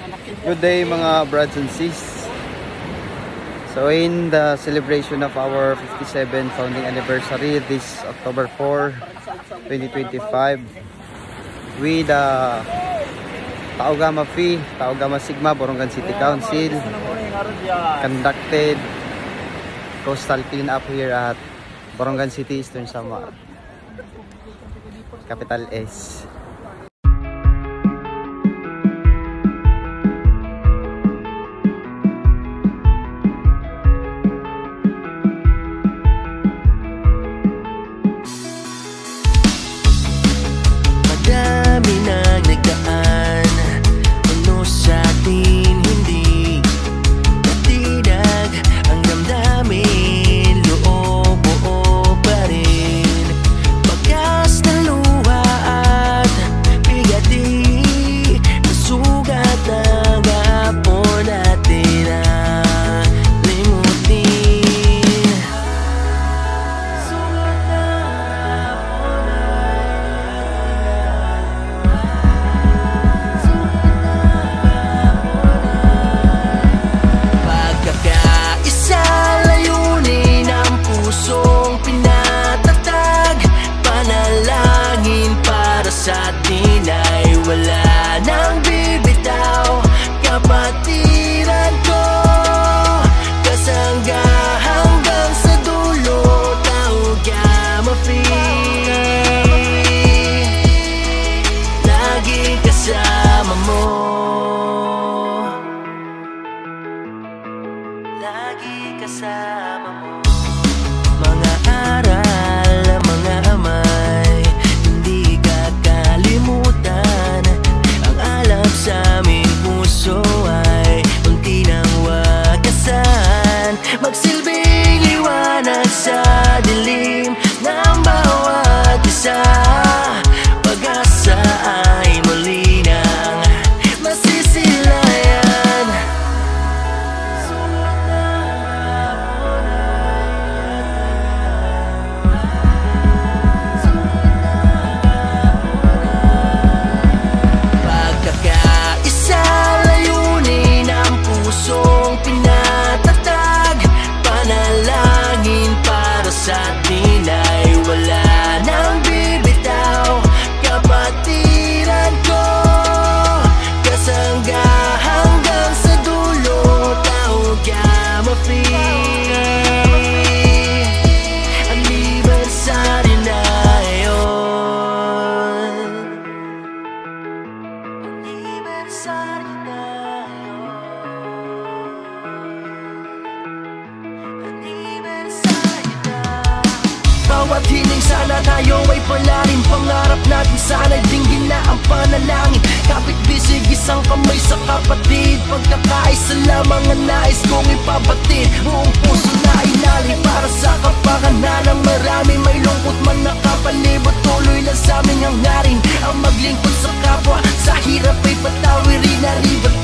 Good day mga brothers and sis. So in the celebration of our 57th founding anniversary this October 4, 2025, we the Tau Gamma Phi, Tau Gamma Sigma Borongan City Council conducted coastal cleanup here at Borongan City, Eastern Samar, Capital S. Lagi kasama mo. Mga aral, mga amay, hindi kakalimutan. Ang alab sa aming puso ay unti nang wakasan. Magsilbing liwanag sa dilim ng bawat isa. Pag-asa ay muli nang masisilayan. Sa atin ay wala nang bibitaw. Kapatiran ko, kasangga hanggang sa dulo. Tau Gamma Phi, anibersaryo na yun. Anibersaryo na yun. Bawat hiling sana tayo ay palarin. Pangarap natin sana'y dinggin na ang panalangin. Kapit bisig isang kamay sa kapatid. Pagkakaisa lamang ang nais kong ipabatid. Buong puso na inalay para sa kapakanan ng marami. May lungkot man nakapalibot, tuloy lang sa aming hangarin ang maglingkod sa kapwa. Sa hirap ay patawirin na ribat